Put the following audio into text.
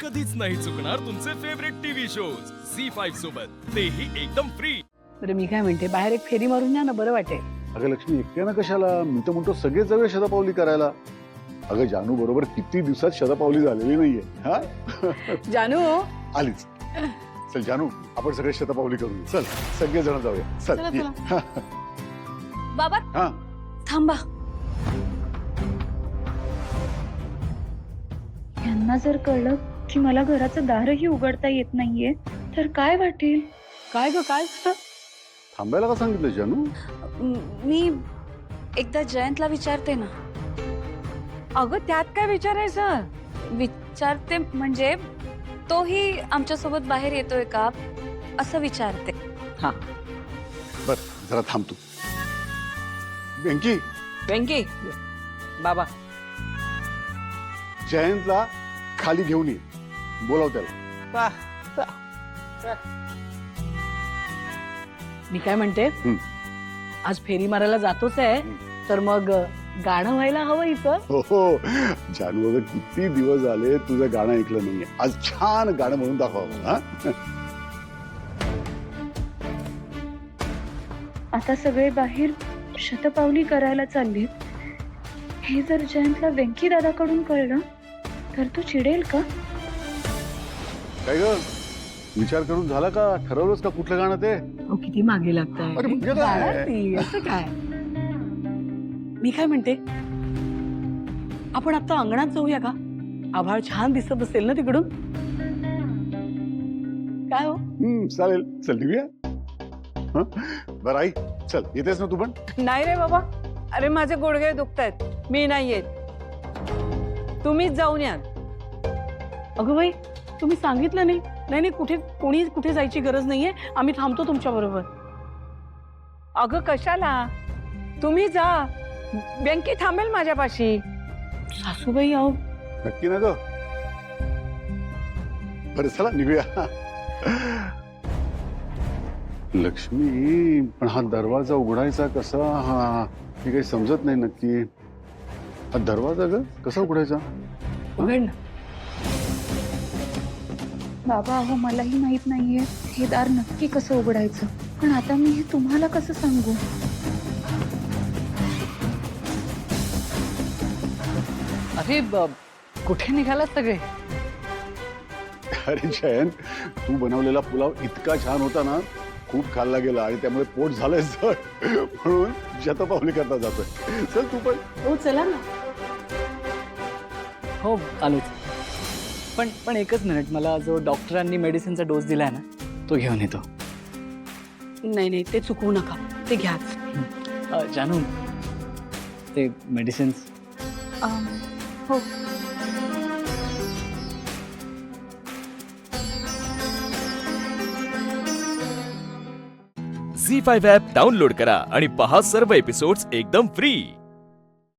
कधीच नाही चुकणार तुमचे फेवरेट टीव्ही शोज झी5 सोबत, तेही एकदम फ्री. बरं मी काय म्हणते, बाहेर एक फेरी मारून या ना, बरं वाटेल. अगं लक्ष्मी, एकट्यानं कशाला? मी तर म्हणतो सगळेच जाऊया शतपावली करायला. अगं जानू बरोबर किती दिवसात शतपावली झालेली नाहीये. हा जानू आलीच. चल जानू, आपण सगळे शतपावली करू. चल सगळे जण जाऊया. चल चला, ये. चला. बाबा हा थांबा. यांना जर कळलं की मला घराचं दारही उघडता येत नाहीये तर काय वाटेल? काय ग, काय झालं? थांबायला का सांगितलं जानू? मी एकदा जयंतला विचारते ना. अगं त्यात काय विचारायचं? विचारते म्हणजे तोही आमच्यासोबत बाहेर येतोय का असं विचारते. बर जरा थांब तू. वेंकी, वेंकी बाबा, जयंतला खाली घेऊन ये. बोलाव त्याला. मी काय म्हणते, आज फेरी मारायला जातोच आहे, तर मग गाणं व्हायला हवं इथं. हो जानू, अगं किती दिवस झाले तुझं गाणं ऐकलं नाहीये. आज छान गाणं म्हणून दाखवावं. हा आता सगळे बाहेर शतपावली करायला चाललेत. हे जर जयंतला वेंकी दादाकडून कळलं तर तो चिडेल का? काय ग, विचार करून झाला का? ठरवलंच का कुठलं गाणं ते? अहो, किती मागे लागताय. अरे म्हणजे काय? गाणार ती, असं काय? मी काय म्हणते, आपण आता अंगणात जाऊया का? आभाळ छान दिसत असेल ना तिकडून. काय हो? चालेल, चल निघूया. बरं आई, चल येतेस ना तू पण? नाही रे बाबा, अरे माझे गुडघे दुखतायत, मी नाही येत. तुम्हीच जाऊन या. अगं बाई, तुम्ही सांगितलं नाही. नाही नाही, कुठे जायची गरज नाहीये, आम्ही थांबतो तुमच्या बरोबर. अगं कशाला, तुम्ही जा. बँकी थांबेल माझ्यापाशी. सासूबाई अहो. नक्की ना ग? बरं चला निघूया. लक्ष्मी, पण हा दरवाजा उघडायचा कसा? हा हे काही समजत नाही नक्की. हा दरवाजा ग कसा उघडायचा? उघड ना. बाबा अहो, मलाही माहित नाहीये हे दार नक्की कसं उघडायचं. पण आता मी हे तुम्हाला कसं सांगू? अरे कुठे निघालात सगळे? अरे जयंत, तू बनवलेला पुलाव इतका छान होता ना, खूप खाल्ला गेला आणि त्यामुळे पोट झालंय जड, म्हणून शतपावली करता जातोय. चल तू पण. हो चला ना. हो आलोच. पण एकच मिनिट, मला जो डॉक्टरांनी मेडिसिनचा डोस दिलाय ना, तो घेऊन येतो. नाही नाही, ते चुकवू नका, ते घ्याच. जानू, ते मेडिसिन्स. हो. झी5 ॲप डाउनलोड करा आणि पहा सर्व एपिसोड्स एकदम फ्री.